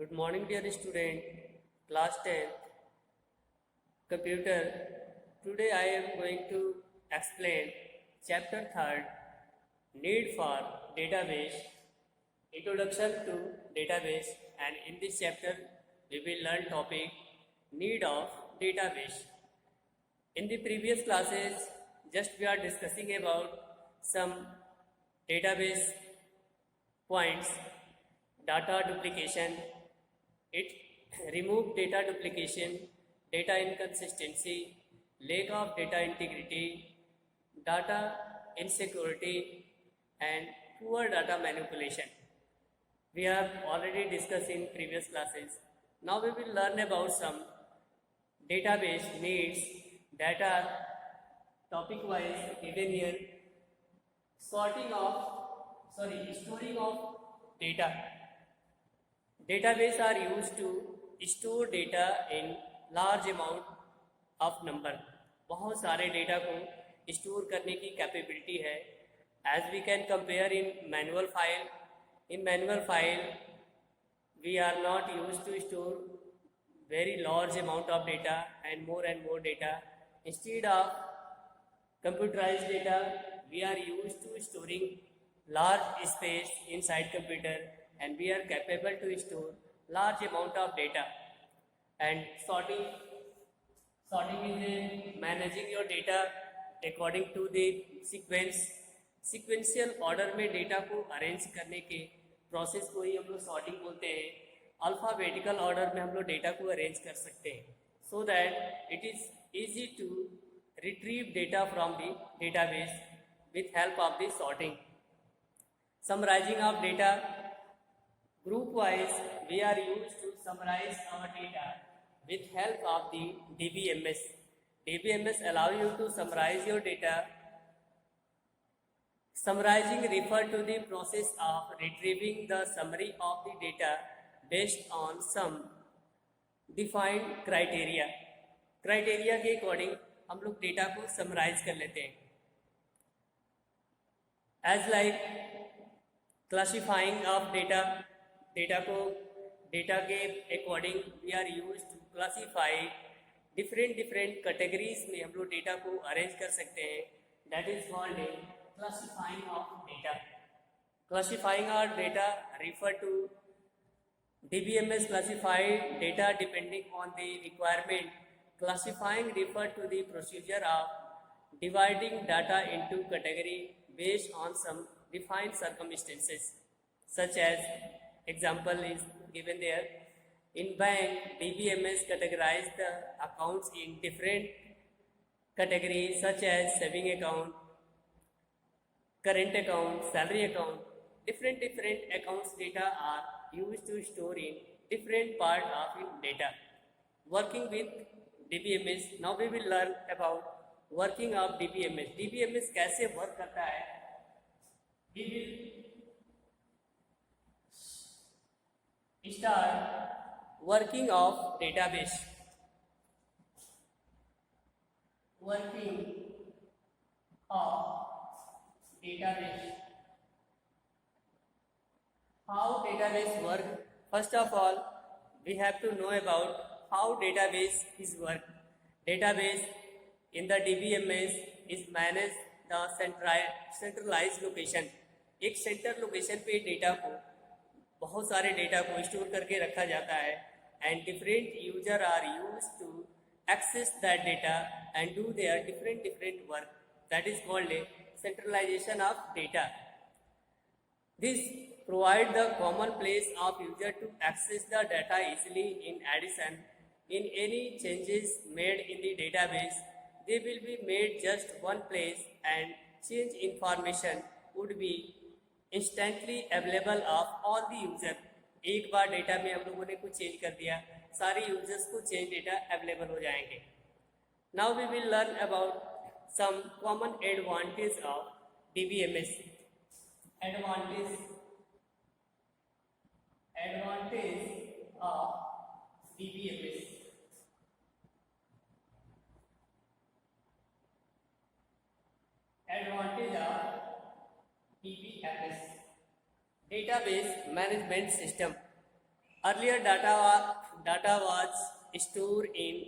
Good morning, dear student. Class 10 Computer. Today I am going to explain chapter 3rd Need for Database, Introduction to Database, and in this chapter we will learn topic Need of Database. In the previous classes just we are discussing about some database points, data duplication, it remove data duplication, data inconsistency, lack of data integrity, data insecurity, and poor data manipulation. We have already discussed in previous classes. Now we will learn about some database needs that are topic wise given here. Storing of data. Database are used to store data in large amount of number. बहुत सारे data को store करने की capability है. As we can compare in manual file. In manual file, we are not used to store very large amount of data and more data. Instead of computerized data, we are used to storing large space inside computer, and we are capable to store large amount of data. And sorting is managing your data according to the sequential order में data को arrange करने के process को ही हम लोग sorting बोलते हैं. Alphabetical order में हम लोग डेटा को अरेंज कर सकते हैं so that it is easy to retrieve data from the database with help of the sorting. Summarizing of data. Group wise, we are used to summarize our data with help of the DBMS. DBMS allow you to summarize your data. Summarizing refer to the process of retrieving the summary of the data based on some defined criteria. Criteria के according हम लोग data को summarize कर लेते हैं. As like classifying of data. Data के according we are use to classify different categories में हम लोग डेटा को अरेंज कर सकते हैं. That is called classifying of data. Classifying of data refer to DBMS classified data depending on the requirement. Classifying refer to the procedure of dividing data into category based on some defined circumstances, such as example is given there. In bank, DBMS categorize the accounts in different categories such as saving account, current account, salary account. Different accounts data are used to store in different part of data. Working with DBMS. Now we will learn about working of DBMS. DBMS कैसे work करता है? We will start working of database. Working of database. How database work? First of all, we have to know about how database is work. Database in the DBMS is managed the centralized location. एक centre location पे data को बहुत सारे data को store करके रखा जाता है and different user are use to access that data and do their different work. That is called a centralization of data. This provide the common place of user to access the data easily. In addition, in any changes made in the database they will be made just one place and change information would be instantly available of all the user. एक बार data में हम लोगों ने कुछ change कर दिया, सारे यूजर्स को चेंज डेटा अवेलेबल हो जाएंगे. Now we will learn about some common advantage of DBMS. Advantage of DBMS. Advantage of DBMS. Database Management System. Earlier data was stored in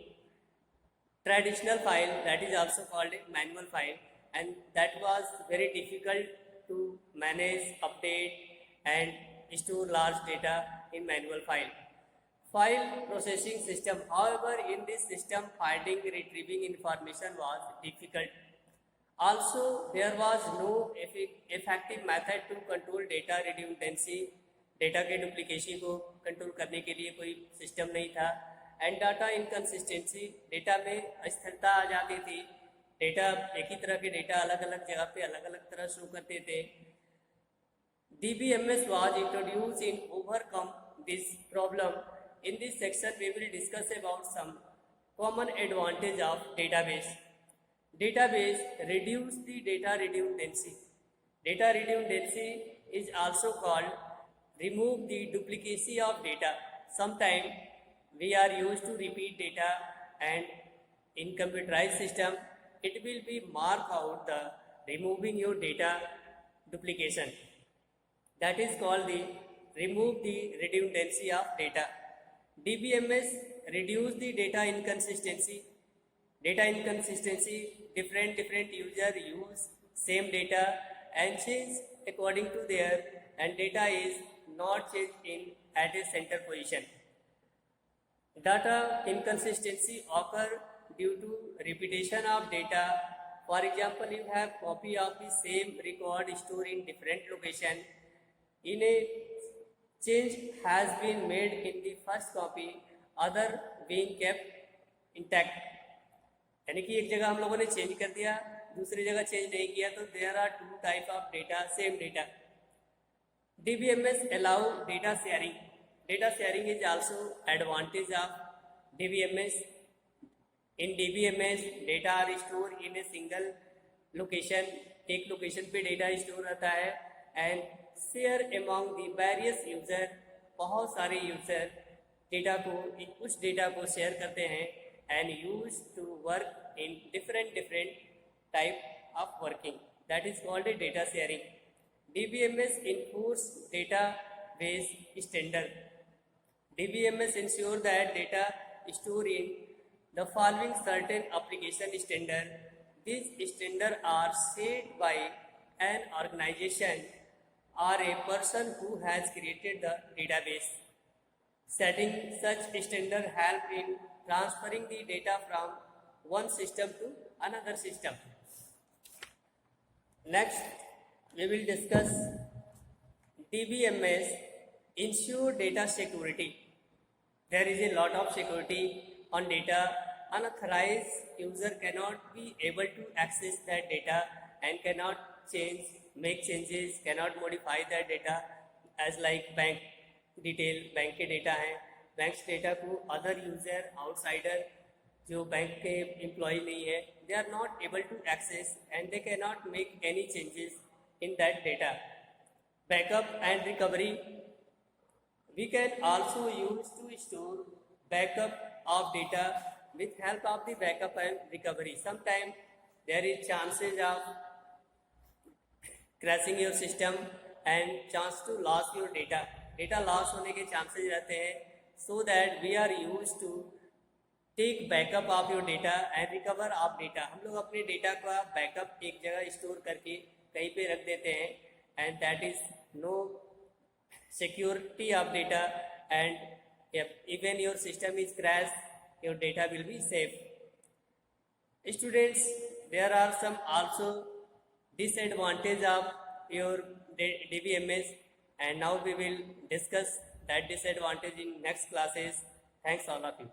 traditional file, that is also called a manual file, and that was very difficult to manage, update and store large data in manual file. File processing system, however, in this system finding retrieving information was difficult. Also, there was no effective method to control data redundancy. Data के duplication को control करने के लिए कोई system नहीं था. And data inconsistency, data में अस्थिरता आ जाती थी. डेटा एक ही तरह के डेटा अलग अलग जगह पे अलग अलग तरह शो करते थे. DBMS was introduced in overcome this problem. In this section we will discuss about some common advantage of database. Database reduce the data redundancy. Data redundancy is also called remove the duplicacy of data. Sometimes we are used to repeat data, and in computerized system it will be mark out the removing your data duplication. That is called the remove the redundancy of data. DBMS reduce the data inconsistency. Data inconsistency, different user use same data and change according to their, and data is not changed in at a center position. Data inconsistency occur due to repetition of data. For example, you have copy of the same record stored in different location. In a change has been made in the first copy, other being kept intact. यानी कि एक जगह हम लोगों ने change कर दिया, दूसरी जगह चेंज नहीं किया, तो there are two type of data, same data. DBMS allow data sharing. Data sharing is also advantage of DBMS. In DBMS, data are stored in a single location. एक लोकेशन पे data store रहता है and share among the various user. बहुत सारे user data को, उस data को share करते हैं and use to work in different type of working. That is called a data sharing. DBMS enforce database standard. DBMS ensure that data stored in the following certain application standard. These standards are set by an organization or a person who has created the database. Setting such standard help in transferring the data from one system to another system. Next, we will discuss DBMS ensure data security. There is a lot of security on data. Unauthorized user cannot be able to access that data and cannot make changes, cannot modify that data, as like bank detail, bank के data हैं, bank data को other user, outsider जो bank के employ नहीं है, they are not able to access and they cannot make any changes in that data. Backup and recovery. We can also use to store backup of data with help of the backup and recovery. Sometimes there is chances of crashing your system and chance to lose your data. Data loss होने के chances रहते हैं. So that we are used to take backup of your data and recover of data. हम लोग अपने data का backup एक जगह स्टोर करके कहीं पे रख देते हैं, and that is no security of data, and even your system is crashed, your data will be safe. Students, there are some also disadvantage of your DBMS, and now we will discuss that disadvantage in next classes. Thanks all of you.